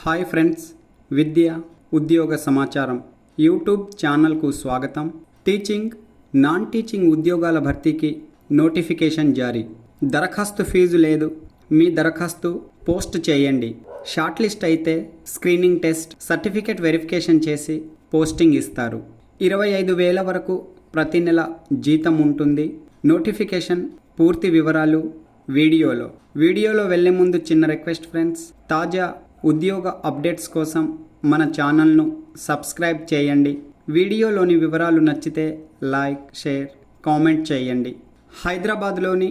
Hi friends, విద్య ఉద్యోగ సమాచారం YouTube ఛానల్కు స్వాగతం. టీచింగ్, నాన్ టీచింగ్ ఉద్యోగాల భర్తీకి నోటిఫికేషన్ జారీ. దరఖాస్తు ఫీజు లేదు. మీ దరఖాస్తు పోస్ట్ చేయండి. షార్ట్ లిస్ట్ అయితే స్క్రీనింగ్ టెస్ట్, సర్టిఫికేట్ వెరిఫికేషన్ చేసి పోస్టింగ్ ఇస్తారు. 25,000 వరకు ప్రతి నెల జీతం ఉంటుంది. నోటిఫికేషన్ పూర్తి వివరాలు వీడియోలో వెళ్ళే ముందు చిన్న రిక్వెస్ట్ ఫ్రెండ్స్, తాజా ఉద్యోగ అప్డేట్స్ కోసం మన ఛానల్ను సబ్స్క్రైబ్ చేయండి. వీడియోలోని వివరాలు నచ్చితే లైక్, షేర్, కామెంట్ చేయండి. హైదరాబాద్లోని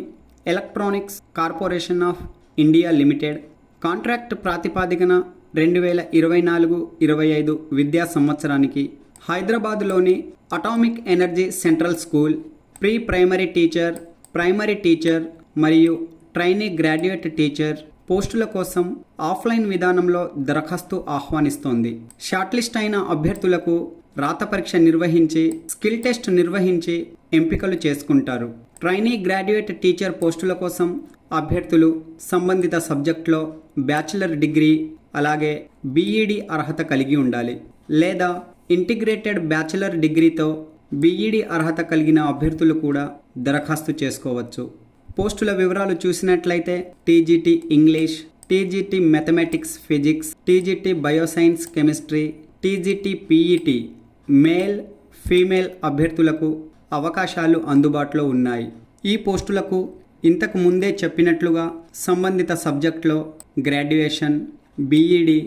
electronics corporation of India limited contract ప్రాతిపాదికన 2024-25 విద్యా సంవత్సరానికి హైదరాబాద్లోని atomic energy central school pre primary teacher, primary teacher మరియు ట్రైనీ గ్రాడ్యుయేట్ టీచర్ పోస్టుల కోసం ఆఫ్లైన్ విధానంలో దరఖాస్తు ఆహ్వానిస్తోంది. షార్ట్ లిస్ట్ అయిన అభ్యర్థులకు రాత పరీక్ష నిర్వహించి, స్కిల్ టెస్ట్ నిర్వహించి ఎంపికలు చేసుకుంటారు. ట్రైనీ గ్రాడ్యుయేట్ టీచర్ పోస్టుల కోసం అభ్యర్థులు సంబంధిత సబ్జెక్టులో బ్యాచిలర్ డిగ్రీ అలాగే బీఈడి అర్హత కలిగి ఉండాలి, లేదా ఇంటిగ్రేటెడ్ బ్యాచిలర్ డిగ్రీతో బీఈడి అర్హత కలిగిన అభ్యర్థులు కూడా దరఖాస్తు చేసుకోవచ్చు. పోస్టుల వివరాలు చూసినట్లయితే TGT English, TGT mathematics physics, TGT bioscience chemistry, TGT PET male, female అభ్యర్థులకు అవకాశాలు అందుబాటులో ఉన్నాయి. ఈ పోస్టులకు ఇంతకు ముందే చెప్పినట్లుగా సంబంధిత సబ్జెక్టులో గ్రాడ్యుయేషన్, బీఈడి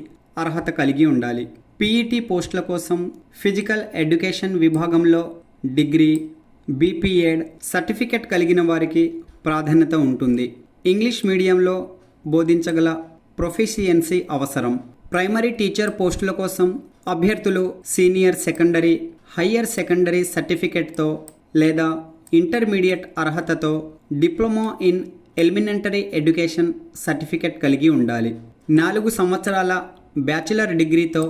అర్హత కలిగి ఉండాలి. పీఈటీ పోస్టుల కోసం ఫిజికల్ ఎడ్యుకేషన్ విభాగంలో డిగ్రీ, బీపీఎడ్ సర్టిఫికెట్ కలిగిన వారికి ప్రాధాన్యత ఉంటుంది. ఇంగ్లీష్ మీడియంలో బోధించగల ప్రొఫిషియన్సీ అవసరం. ప్రైమరీ టీచర్ పోస్టుల కోసం అభ్యర్థులు సీనియర్ సెకండరీ, హయ్యర్ సెకండరీ సర్టిఫికెట్తో లేదా ఇంటర్మీడియట్ అర్హతతో diploma in elementary education certificate కలిగి ఉండాలి. 4 సంవత్సరాల బ్యాచిలర్ డిగ్రీతో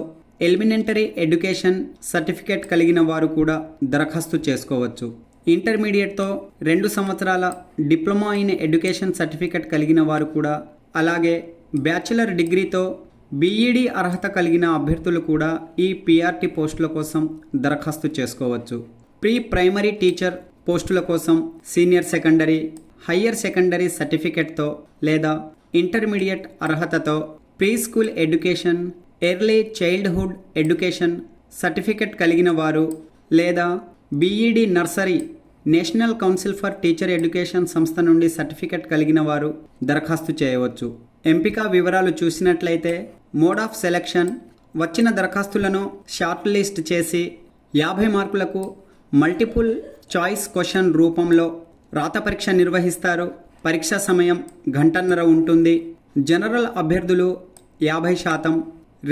ఎలిమెంటరీ ఎడ్యుకేషన్ సర్టిఫికెట్ కలిగిన వారు కూడా దరఖాస్తు చేసుకోవచ్చు. ఇంటర్మీడియట్తో 2 సంవత్సరాల డిప్లొమా ఇన్ ఎడ్యుకేషన్ సర్టిఫికెట్ కలిగిన వారు కూడా, అలాగే బ్యాచిలర్ డిగ్రీతో బీఈడి అర్హత కలిగిన అభ్యర్థులు కూడా ఈ పీఆర్టీ పోస్టుల కోసం దరఖాస్తు చేసుకోవచ్చు. ప్రీ ప్రైమరీ టీచర్ పోస్టుల కోసం సీనియర్ సెకండరీ, హయ్యర్ సెకండరీ సర్టిఫికెట్తో లేదా ఇంటర్మీడియట్ అర్హతతో pre school education, early childhood education certificate కలిగిన వారు, లేదా BEd nursery national council for teacher education సంస్థ నుండి సర్టిఫికెట్ కలిగిన వారు దరఖాస్తు చేయవచ్చు. ఎంపిక వివరాలు చూసినట్లయితే మోడ్ ఆఫ్ సెలెక్షన్, వచ్చిన దరఖాస్తులను షార్ట్ లిస్ట్ చేసి 50 మార్కులకు మల్టిపుల్ చాయిస్ క్వశ్చన్ రూపంలో రాత పరీక్ష నిర్వహిస్తారు. పరీక్షా సమయం 1.5 గంటల ఉంటుంది. జనరల్ అభ్యర్థులు 50%,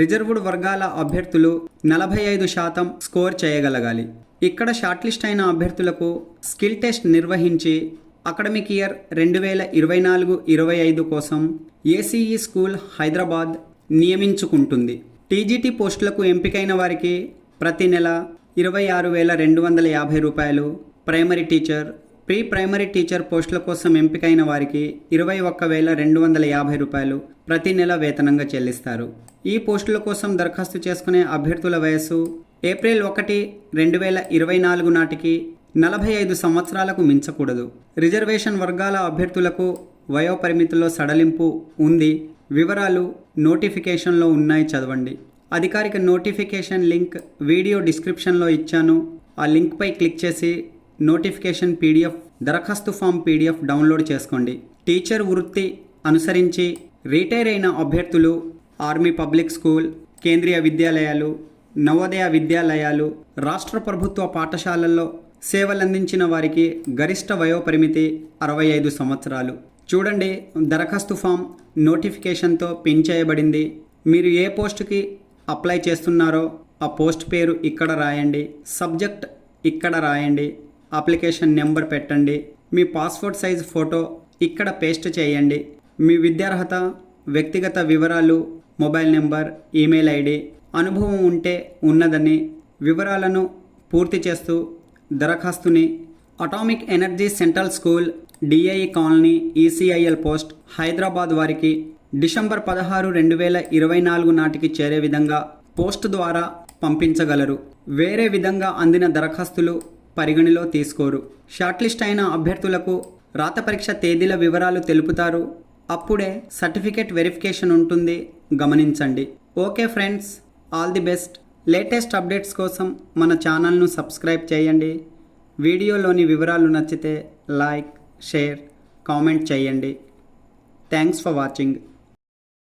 రిజర్వ్డ్ వర్గాల అభ్యర్థులు 45% స్కోర్ చేయగలగాలి. ఇక్కడ షార్ట్ లిస్ట్ అయిన అభ్యర్థులకు స్కిల్ టెస్ట్ నిర్వహించి అకాడమిక్ ఇయర్ 2024-25 కోసం ఏసీఈ స్కూల్ హైదరాబాద్ నియమించుకుంటుంది. టీజీటీ పోస్టులకు ఎంపికైన వారికి ప్రతి నెల 26,250 రూపాయలు, primary teacher, pre primary teacher పోస్టుల కోసం ఎంపికైన వారికి 21,250 రూపాయలు ప్రతి నెల వేతనంగా చెల్లిస్తారు. ఈ పోస్టుల కోసం దరఖాస్తు చేసుకునే అభ్యర్థుల వయస్సు ఏప్రిల్ 1, 2024 నాటికి 45 సంవత్సరాలకు మించకూడదు. రిజర్వేషన్ వర్గాల అభ్యర్థులకు వయోపరిమితిలో సడలింపు ఉంది. వివరాలు నోటిఫికేషన్లో ఉన్నాయి, చదవండి. అధికారిక నోటిఫికేషన్ లింక్ వీడియో డిస్క్రిప్షన్లో ఇచ్చాను. ఆ లింక్పై క్లిక్ చేసి నోటిఫికేషన్ పీడిఎఫ్, దరఖాస్తు ఫామ్ పీడిఎఫ్ డౌన్లోడ్ చేసుకోండి. టీచర్ వృత్తి అనుసరించి రిటైర్ అయిన అభ్యర్థులు ఆర్మీ పబ్లిక్ స్కూల్, కేంద్రీయ విద్యాలయాలు, నవోదయ విద్యాలయాలు, రాష్ట్ర ప్రభుత్వ పాఠశాలల్లో సేవలందించిన వారికి గరిష్ట వయోపరిమితి 65 సంవత్సరాలు. చూడండి, దరఖాస్తు ఫామ్ నోటిఫికేషన్తో పిన్ చేయబడింది. మీరు ఏ పోస్టుకి అప్లై చేస్తున్నారో ఆ పోస్ట్ పేరు ఇక్కడ రాయండి, సబ్జెక్ట్ ఇక్కడ రాయండి, అప్లికేషన్ నెంబర్ పెట్టండి, మీ పాస్పోర్ట్ సైజ్ ఫోటో ఇక్కడ పేస్ట్ చేయండి, మీ విద్యార్హత, వ్యక్తిగత వివరాలు, మొబైల్ నెంబర్, ఈమెయిల్ ఐడి, అనుభవం ఉంటే ఉన్నదని వివరాలను పూర్తి చేస్తూ దరఖాస్తుని atomic energy central school, DIE colony, ECIL post, Hyderabad వారికి డిసెంబర్ 16, 2024 నాటికి చేరే విధంగా పోస్ట్ ద్వారా పంపించగలరు. వేరే విధంగా అందిన దరఖాస్తులు పరిగణలో తీసుకోరు. షార్ట్ లిస్ట్ అయిన అభ్యర్థులకు రాత పరీక్ష తేదీల వివరాలు తెలుపుతారు. అప్పుడే సర్టిఫికేట్ వెరిఫికేషన్ ఉంటుంది, గమనించండి. Okay friends, all the best. Latest updates కోసం మన ఛానల్ను సబ్స్క్రైబ్ చేయండి. వీడియోలోని వివరాలు నచ్చితే లైక్, షేర్, కామెంట్ చేయండి. Thanks for watching.